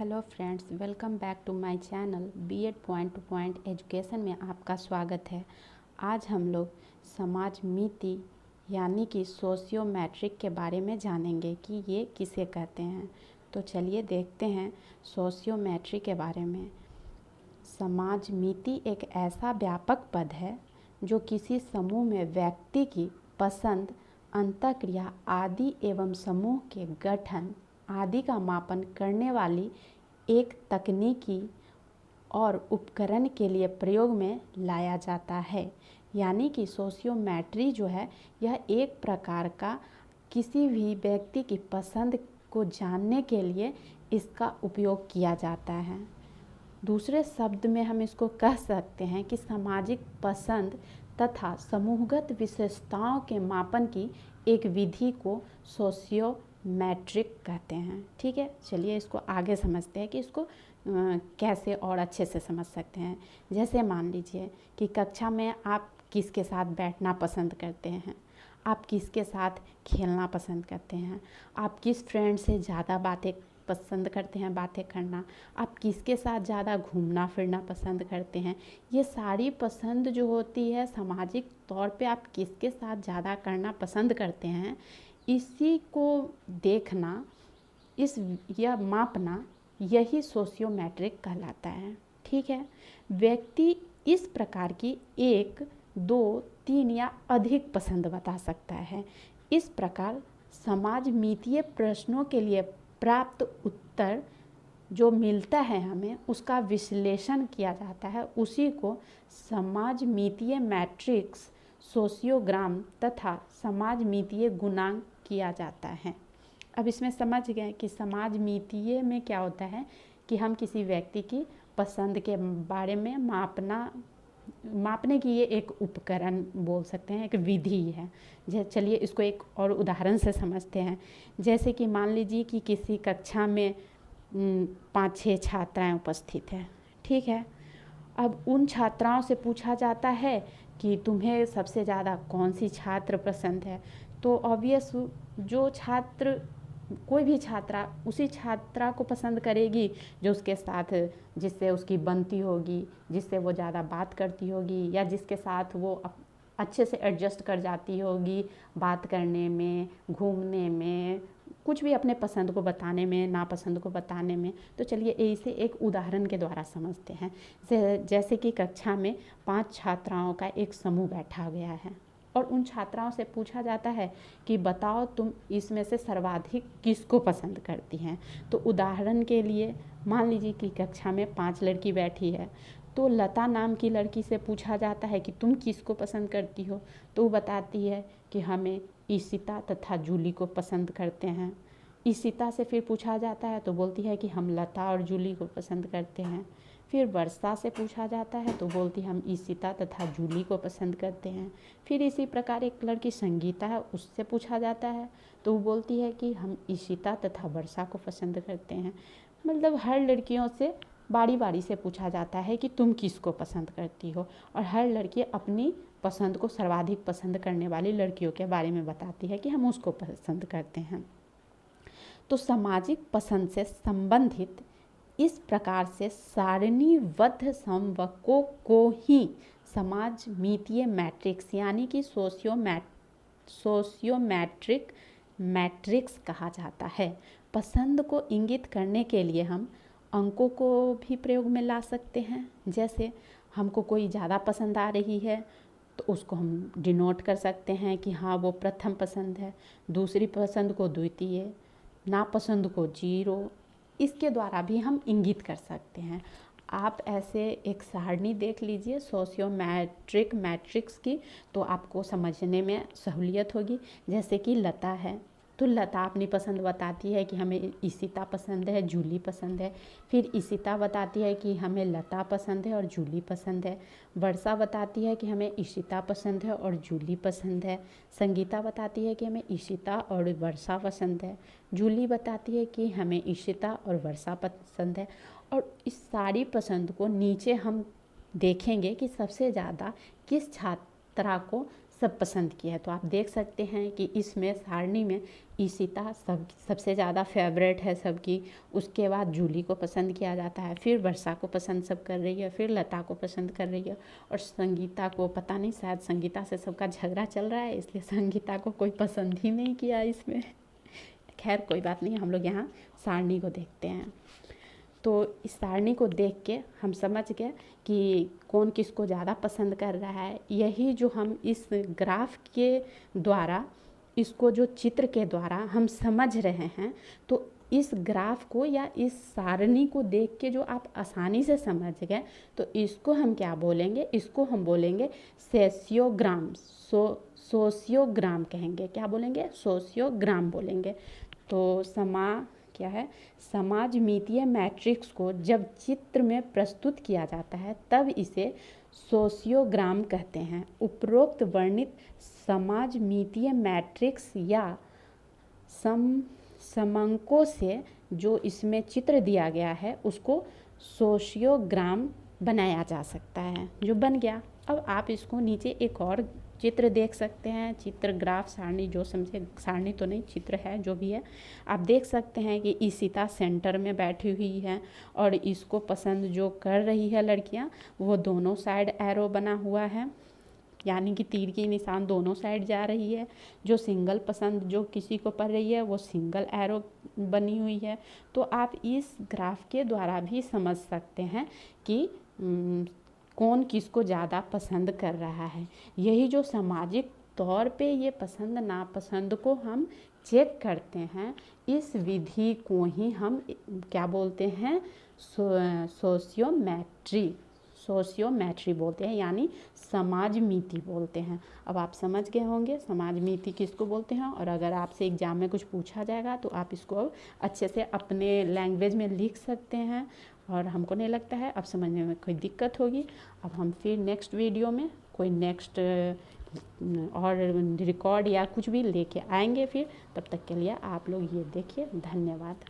Hello friends, welcome back to my channel BEd point to point education में आपका स्वागत है। आज हम लोग समाज मिति यानी कि सोशियोमेट्रिक के बारे में जानेंगे कि ये किसे कहते हैं। तो चलिए देखते हैं सोशियोमेट्रिक के बारे में। समाज मिति एक ऐसा व्यापक पद है जो किसी समूह में व्यक्ति की पसंद, अंतःक्रिया आदि एवं समूह के गठन आदि का मापन करने वाली एक तकनीकी और उपकरण के लिए प्रयोग में लाया जाता है। यानी कि सोशियोमेट्री जो है यह एक प्रकार का किसी भी व्यक्ति की पसंद को जानने के लिए इसका उपयोग किया जाता है। दूसरे शब्द में हम इसको कह सकते हैं कि सामाजिक पसंद तथा समूहगत विशेषताओं के मापन की एक विधि को सोशियोमेट्रिक कहते हैं। ठीक है, चलिए इसको आगे समझते हैं कि इसको कैसे और अच्छे से समझ सकते हैं। जैसे मान लीजिए कि कक्षा में आप किसके साथ बैठना पसंद करते हैं, आप किसके साथ खेलना पसंद करते हैं, आप किस फ्रेंड से ज़्यादा बातें पसंद करते हैं बातें करना, आप किसके साथ ज़्यादा घूमना फिरना पसंद करते हैं। ये सारी पसंद जो होती है सामाजिक तौर पे आप किसके साथ ज़्यादा करना पसंद करते हैं, इसी को देखना या मापना यही सोशियोमेट्रिक कहलाता है। ठीक है, व्यक्ति इस प्रकार की 1, 2, 3 या अधिक पसंद बता सकता है। इस प्रकार समाज मितीय प्रश्नों के लिए प्राप्त उत्तर जो मिलता है हमें उसका विश्लेषण किया जाता है, उसी को समाज मितीय मैट्रिक्स, सोशियोग्राम तथा समाज मितीय गुणांक किया जाता है। अब इसमें समझ गए कि समाज मितीय में क्या होता है कि हम किसी व्यक्ति की पसंद के बारे में मापने की ये एक उपकरण बोल सकते हैं, एक विधि है। चलिए इसको एक और उदाहरण से समझते हैं। जैसे कि मान लीजिए कि किसी कक्षा में 5-6 छात्राएं उपस्थित हैं। ठीक है, अब उन छात्राओं से पूछा जाता है कि तुम्हें सबसे ज़्यादा कौन सी छात्र पसंद है। तो ऑब्वियस जो छात्र कोई भी छात्रा उसी छात्रा को पसंद करेगी जो उसके साथ जिससे उसकी बनती होगी, जिससे वो ज़्यादा बात करती होगी या जिसके साथ वो अच्छे से एडजस्ट कर जाती होगी बात करने में, घूमने में, कुछ भी अपने पसंद को बताने में, नापसंद को बताने में। तो चलिए इसे एक उदाहरण के द्वारा समझते हैं। जैसे कि कक्षा में 5 छात्राओं का एक समूह बैठा गया है और उन छात्राओं से पूछा जाता है कि बताओ तुम इसमें से सर्वाधिक किसको पसंद करती हैं। तो उदाहरण के लिए मान लीजिए कि कक्षा में 5 लड़की बैठी है, तो लता नाम की लड़की से पूछा जाता है कि तुम किसको पसंद करती हो। तो वो बताती है कि हमें ईशिता तथा जूली को पसंद करते हैं। ईशिता से फिर पूछा जाता है तो बोलती है कि हम लता और जूली को पसंद करते हैं। फिर वर्षा से पूछा जाता है तो बोलती हम ईशिता तथा जूली को पसंद करते हैं। फिर इसी प्रकार एक लड़की संगीता है, उससे पूछा जाता है तो वो बोलती है कि हम ईशिता तथा वर्षा को पसंद करते हैं। मतलब हर लड़कियों से बारी बारी से पूछा जाता है कि तुम किसको पसंद करती हो, और हर लड़की अपनी पसंद को सर्वाधिक पसंद करने वाली लड़कियों के बारे में बताती है कि हम उसको पसंद करते हैं। तो सामाजिक पसंद से संबंधित इस प्रकार से सारणीबद्ध संवकों को ही समाज मितीय मैट्रिक्स यानी कि सोशियोमेट्रिक मैट्रिक्स कहा जाता है। पसंद को इंगित करने के लिए हम अंकों को भी प्रयोग में ला सकते हैं। जैसे हमको कोई ज़्यादा पसंद आ रही है तो उसको हम डिनोट कर सकते हैं कि हाँ वो प्रथम पसंद है, दूसरी पसंद को द्वितीय, नापसंद को 0। इसके द्वारा भी हम इंगित कर सकते हैं। आप ऐसे एक सारणी देख लीजिए सोशियोमेट्रिक मैट्रिक्स की, तो आपको समझने में सहूलियत होगी। जैसे कि लता है तो लता अपनी पसंद बताती है कि हमें ईशिता पसंद है, जूली पसंद है। फिर ईशिता बताती है कि हमें लता पसंद है और जूली पसंद है। वर्षा बताती है कि हमें ईशिता पसंद है और जूली पसंद है। संगीता बताती है कि हमें ईशिता और वर्षा पसंद है। जूली बताती है कि हमें ईशिता और वर्षा पसंद है। और इस सारी पसंद को नीचे हम देखेंगे कि सबसे ज़्यादा किस छात्रा को सब पसंद किया है। तो आप देख सकते हैं कि इसमें सारणी में ईशिता सबसे ज़्यादा फेवरेट है सबकी, उसके बाद जूली को पसंद किया जाता है, फिर वर्षा को पसंद सब कर रही है, फिर लता को पसंद कर रही है, और संगीता को पता नहीं, शायद संगीता से सबका झगड़ा चल रहा है इसलिए संगीता को कोई पसंद ही नहीं किया इसमें। खैर कोई बात नहीं, हम लोग यहाँ सारणी को देखते हैं। तो इस सारणी को देख के हम समझ गए कि कौन किसको ज़्यादा पसंद कर रहा है। यही जो हम इस ग्राफ के द्वारा, इसको जो चित्र के द्वारा हम समझ रहे हैं, तो इस ग्राफ को या इस सारणी को देख के जो आप आसानी से समझ गए, तो इसको हम क्या बोलेंगे, इसको हम बोलेंगे सोशियोग्राम। सोशियोग्राम कहेंगे, क्या बोलेंगे, सोशियोग्राम बोलेंगे। तो क्या है, समाजमितीय मैट्रिक्स को जब चित्र में प्रस्तुत किया जाता है तब इसे सोशियोग्राम कहते हैं। उपरोक्त वर्णित समाजमितीय मैट्रिक्स या समंकों से जो इसमें चित्र दिया गया है उसको सोशियोग्राम बनाया जा सकता है, जो बन गया। अब आप इसको नीचे एक और चित्र देख सकते हैं, चित्र ग्राफ सारणी, जो समझे, सारणी तो नहीं चित्र है जो भी है। आप देख सकते हैं कि ईशिता सेंटर में बैठी हुई है और इसको पसंद जो कर रही है लड़कियां, वो दोनों साइड एरो बना हुआ है, यानी कि तीर की निशान दोनों साइड जा रही है। जो सिंगल पसंद जो किसी को पड़ रही है वो सिंगल एरो बनी हुई है। तो आप इस ग्राफ के द्वारा भी समझ सकते हैं कि कौन किसको ज़्यादा पसंद कर रहा है। यही जो सामाजिक तौर पे ये पसंद नापसंद को हम चेक करते हैं, इस विधि को ही हम क्या बोलते हैं, सोशियोमेट्री बोलते हैं, यानी समाजमिति बोलते हैं। अब आप समझ गए होंगे समाजमिति किसको बोलते हैं, और अगर आपसे एग्जाम में कुछ पूछा जाएगा तो आप इसको अच्छे से अपने लैंग्वेज में लिख सकते हैं, और हमको नहीं लगता है अब समझने में कोई दिक्कत होगी। अब हम फिर नेक्स्ट वीडियो में कोई नेक्स्ट और रिकॉर्ड या कुछ भी लेके आएंगे फिर। तब तक के लिए आप लोग ये देखिए। धन्यवाद।